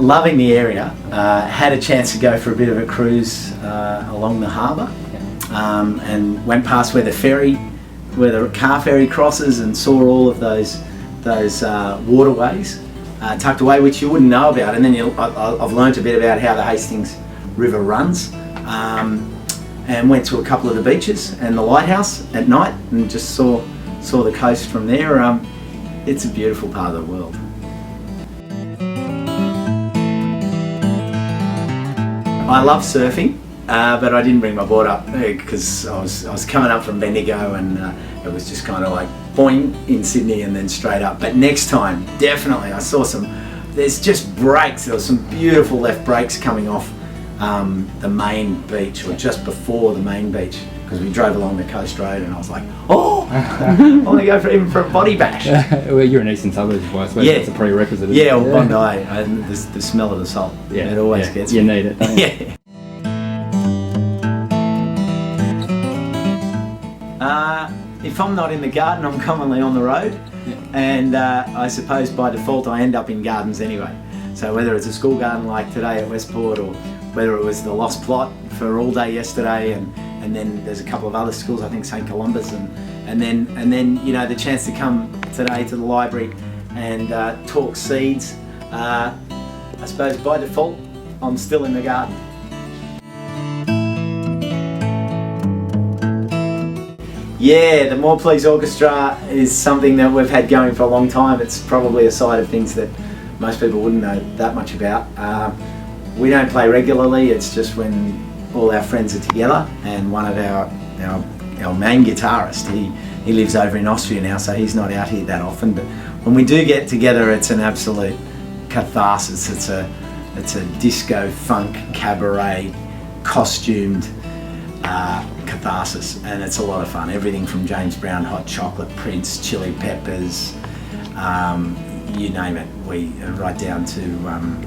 loving the area. Had a chance to go for a bit of a cruise along the harbour, and went past where the car ferry crosses, and saw all of those waterways tucked away, which you wouldn't know about. And then I've learnt a bit about how the Hastings River runs, and went to a couple of the beaches and the lighthouse at night, and just saw the coast from there. It's a beautiful part of the world. I love surfing, but I didn't bring my board up because I was coming up from Bendigo, and it was just kind of like boing in Sydney and then straight up. But next time, definitely, I saw there's just breaks. There were some beautiful left breaks coming off the main beach, or just before the main beach, because we drove along the coast road, and I was like, oh, I want to go for a body bash. Well, you're in eastern suburbs, I suppose. Yeah. That's a prerequisite. Yeah, or Bondi, and the smell of the salt. Yeah, it always gets you me. need it, don't you? Yeah. If I'm not in the garden, I'm commonly on the road, and I suppose by default I end up in gardens anyway. So whether it's a school garden like today at Westport, or whether it was the Lost Plot for all day yesterday, and then there's a couple of other schools, I think St Columba's, and then you know, the chance to come today to the library and talk seeds. I suppose by default I'm still in the garden. Yeah, the More Please Orchestra is something that we've had going for a long time. It's probably a side of things that most people wouldn't know that much about. We don't play regularly, it's just when all our friends are together, and one of our main guitarist, he lives over in Austria now, so he's not out here that often, but when we do get together, it's an absolute catharsis. It's a disco, funk, cabaret, costumed catharsis, and it's a lot of fun. Everything from James Brown, Hot Chocolate, Prince, Chili Peppers, you name it. We right down to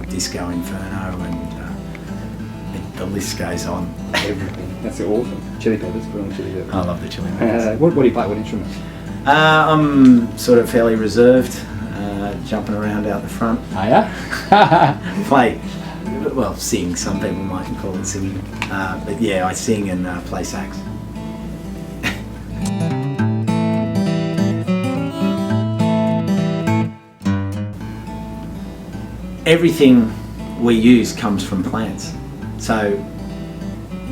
Disco Inferno, and the list goes on. Everything. That's awesome. Chili Peppers, put on Chili Peppers. I love the Chili Peppers. What do you play? What instrument? I'm sort of fairly reserved, jumping around out the front. Oh yeah? Play, well, sing. Some people might call it singing, but yeah, I sing and play sax. Everything we use comes from plants. So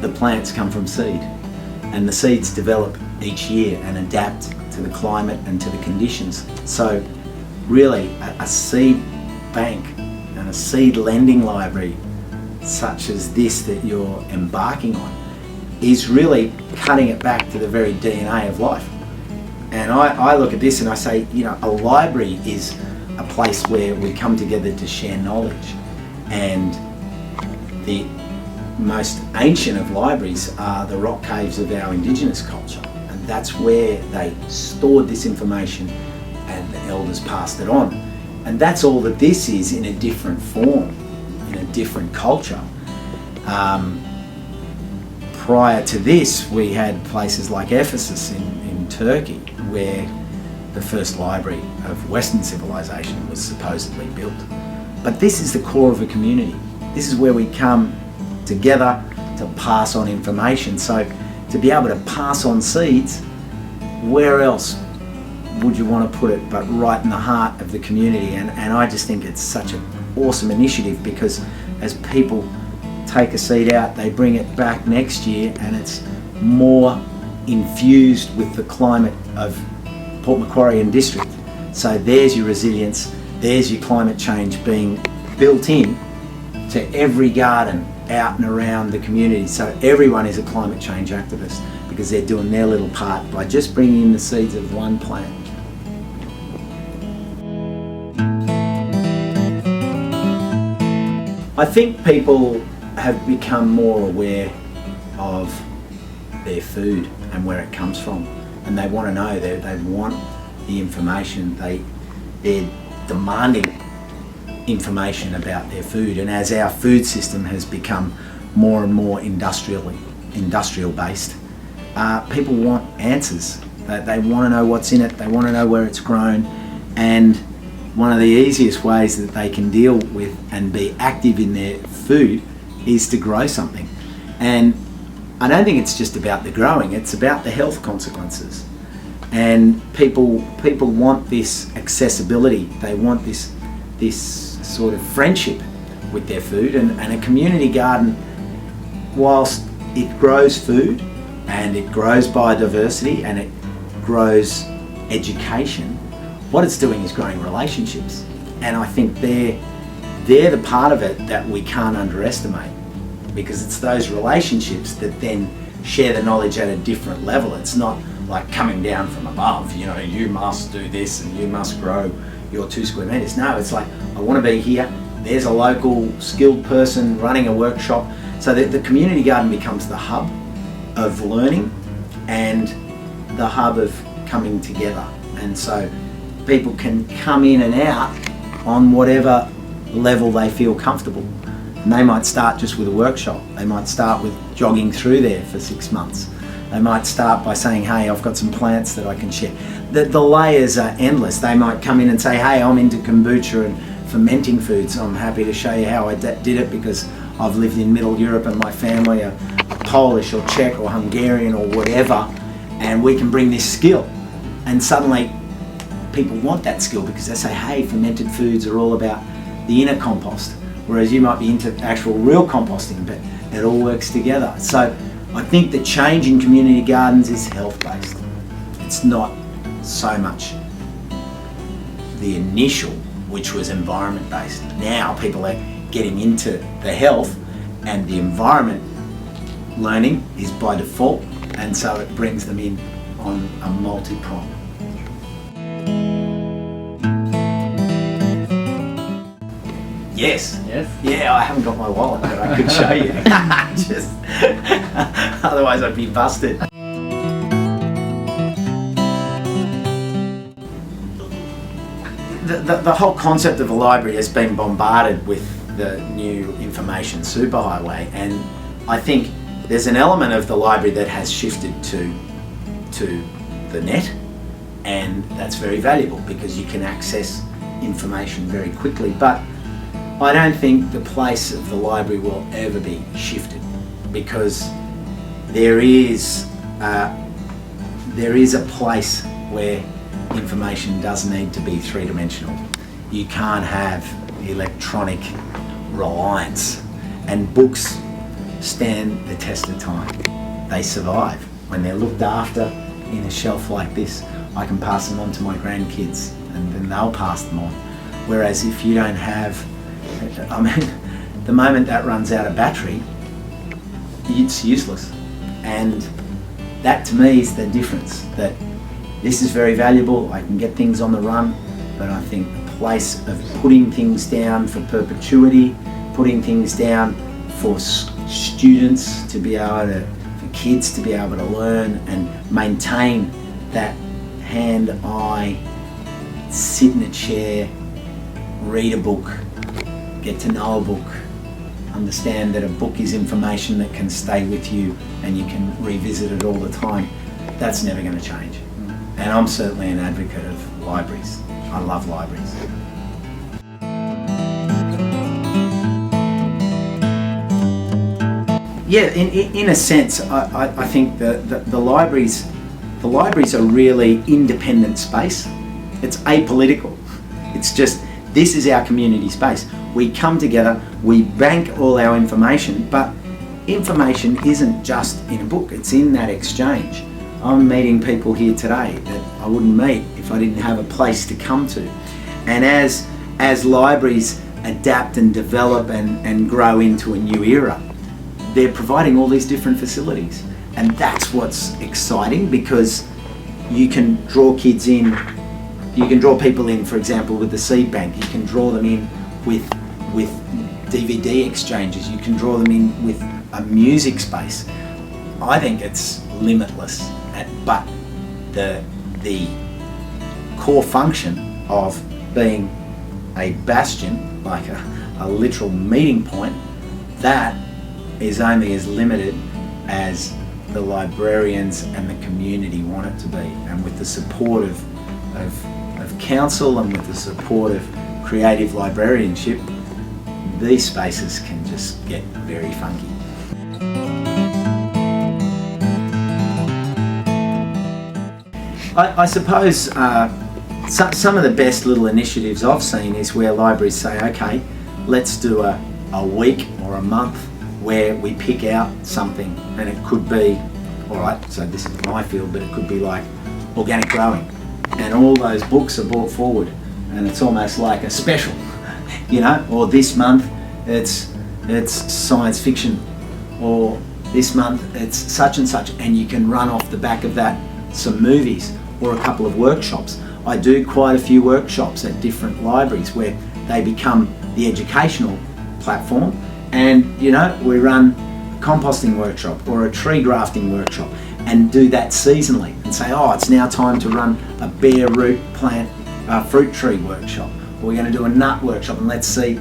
the plants come from seed, and the seeds develop each year and adapt to the climate and to the conditions. So really a seed bank and a seed lending library such as this that you're embarking on is really cutting it back to the very DNA of life. And I look at this and I say, you know, a library is a place where we come together to share knowledge, and the most ancient of libraries are the rock caves of our indigenous culture, and that's where they stored this information and the elders passed it on. And that's all that this is, in a different form, in a different culture. Prior to this, we had places like Ephesus in Turkey, where the first library of Western civilization was supposedly built. But this is the core of a community. This is where we come together to pass on information. So to be able to pass on seeds, where else would you want to put it but right in the heart of the community? And I just think it's such an awesome initiative, because as people take a seed out, they bring it back next year, and it's more infused with the climate of Port Macquarie and district. So there's your resilience, there's your climate change being built in to every garden out and around the community. So everyone is a climate change activist, because they're doing their little part by just bringing in the seeds of one plant. I think people have become more aware of their food and where it comes from, and they want to know, they want the information, they're demanding information about their food. And as our food system has become more and more industrial based, people want answers. They want to know what's in it, they want to know where it's grown, and one of the easiest ways that they can deal with and be active in their food is to grow something. And I don't think it's just about the growing, it's about the health consequences. And people want this accessibility, they want this sort of friendship with their food, and a community garden, whilst it grows food and it grows biodiversity and it grows education, what it's doing is growing relationships. And I think they're the part of it that we can't underestimate, because it's those relationships that then share the knowledge at a different level. It's not like coming down from above, you know, you must do this and you must grow your 2 square metres. No, it's like, I want to be here, there's a local skilled person running a workshop, so that the community garden becomes the hub of learning and the hub of coming together. And so people can come in and out on whatever level they feel comfortable. And they might start just with a workshop. They might start with jogging through there for 6 months. They might start by saying, hey, I've got some plants that I can share. The layers are endless. They might come in and say, hey, I'm into kombucha and fermenting foods. I'm happy to show you how I did it, because I've lived in Middle Europe and my family are Polish or Czech or Hungarian or whatever, and we can bring this skill. And suddenly people want that skill, because they say, hey, fermented foods are all about the inner compost, whereas you might be into actual real composting, but it all works together. So I think the change in community gardens is health-based. It's not so much the initial, which was environment-based. Now people are getting into the health, and the environment learning is by default, and so it brings them in on a multi-prong. Yes. Yes? Yeah, I haven't got my wallet, but I could show you. Just otherwise I'd be busted. The whole concept of a library has been bombarded with the new information superhighway, and I think there's an element of the library that has shifted to the net, and that's very valuable because you can access information very quickly. But I don't think the place of the library will ever be shifted, because there is a place where information does need to be three-dimensional. You can't have electronic reliance, and books stand the test of time. They survive. When they're looked after in a shelf like this, I can pass them on to my grandkids and then they'll pass them on. Whereas if you don't have, I mean, the moment that runs out of battery, it's useless. And that to me is the difference, that this is very valuable, I can get things on the run, but I think the place of putting things down for perpetuity, putting things down for students to be able to, for kids to be able to learn and maintain that hand-eye, sit in a chair, read a book, get to know a book, understand that a book is information that can stay with you and you can revisit it all the time. That's never going to change. And I'm certainly an advocate of libraries. I love libraries. Yeah, in a sense, I think the libraries are really independent space. It's apolitical. It's just, this is our community space. We come together, we bank all our information, but information isn't just in a book, it's in that exchange. I'm meeting people here today that I wouldn't meet if I didn't have a place to come to. And as libraries adapt and develop and grow into a new era, they're providing all these different facilities. And that's what's exciting, because you can draw kids in, you can draw people in, for example, with the seed bank, you can draw them in with DVD exchanges, you can draw them in with a music space. I think it's limitless, but the core function of being a bastion, like a literal meeting point, that is only as limited as the librarians and the community want it to be, and with the support of of council and with the support of creative librarianship, these spaces can just get very funky. I suppose some of the best little initiatives I've seen is where libraries say, okay, let's do a week or a month where we pick out something, and it could be, all right, so this is my field, but it could be like organic growing, and all those books are brought forward, and it's almost like a special, you know, or this month it's science fiction, or this month it's such and such, and you can run off the back of that some movies or a couple of workshops. I do quite a few workshops at different libraries where they become the educational platform, and you know, we run a composting workshop or a tree grafting workshop and do that seasonally and say, oh, it's now time to run a bare root plant fruit tree workshop, or we're going to do a nut workshop and let's see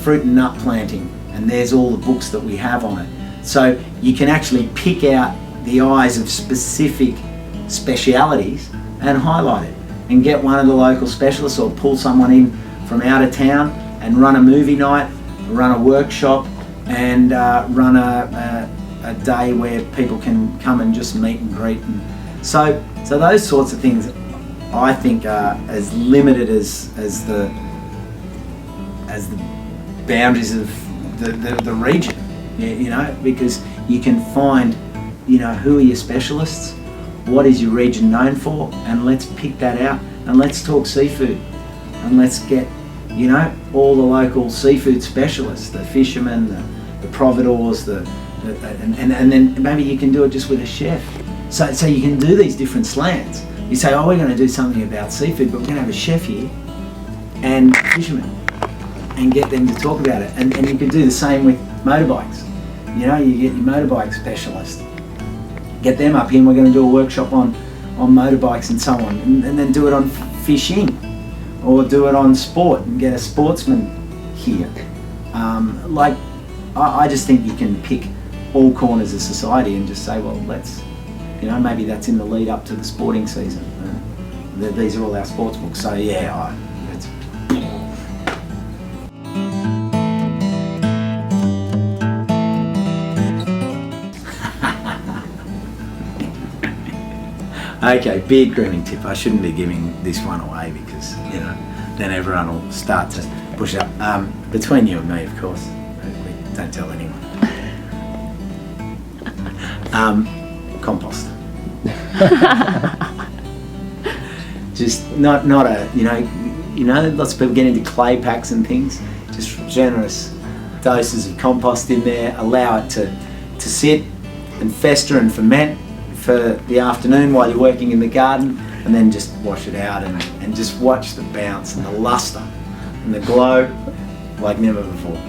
fruit and nut planting, and there's all the books that we have on it. So you can actually pick out the eyes of specific specialities and highlight it, and get one of the local specialists or pull someone in from out of town and run a movie night, run a workshop, and run a day where people can come and just meet and greet. And so those sorts of things I think are as limited as the boundaries of the region, you know, because you can find, you know, who are your specialists, what is your region known for, and let's pick that out, and let's talk seafood, and let's get, you know, all the local seafood specialists, the fishermen, the providores, and then maybe you can do it just with a chef. So you can do these different slants. You say, oh, we're going to do something about seafood, but we're going to have a chef here and fishermen, and get them to talk about it. And you could do the same with motorbikes. You know, you get your motorbike specialist, get them up here, and we're going to do a workshop on motorbikes and so on, and then do it on fishing, or do it on sport and get a sportsman here. I just think you can pick all corners of society and just say, well, let's, you know, maybe that's in the lead up to the sporting season. These are all our sports books. So yeah, it's okay, beard grooming tip. I shouldn't be giving this one away because, you know, then everyone will start to push it up. Between you and me, of course. We don't tell anyone. Compost. Just not a, you know, lots of people get into clay packs and things. Just generous doses of compost in there. Allow it to sit and fester and ferment for the afternoon while you're working in the garden, and then just wash it out and just watch the bounce and the luster and the glow like never before.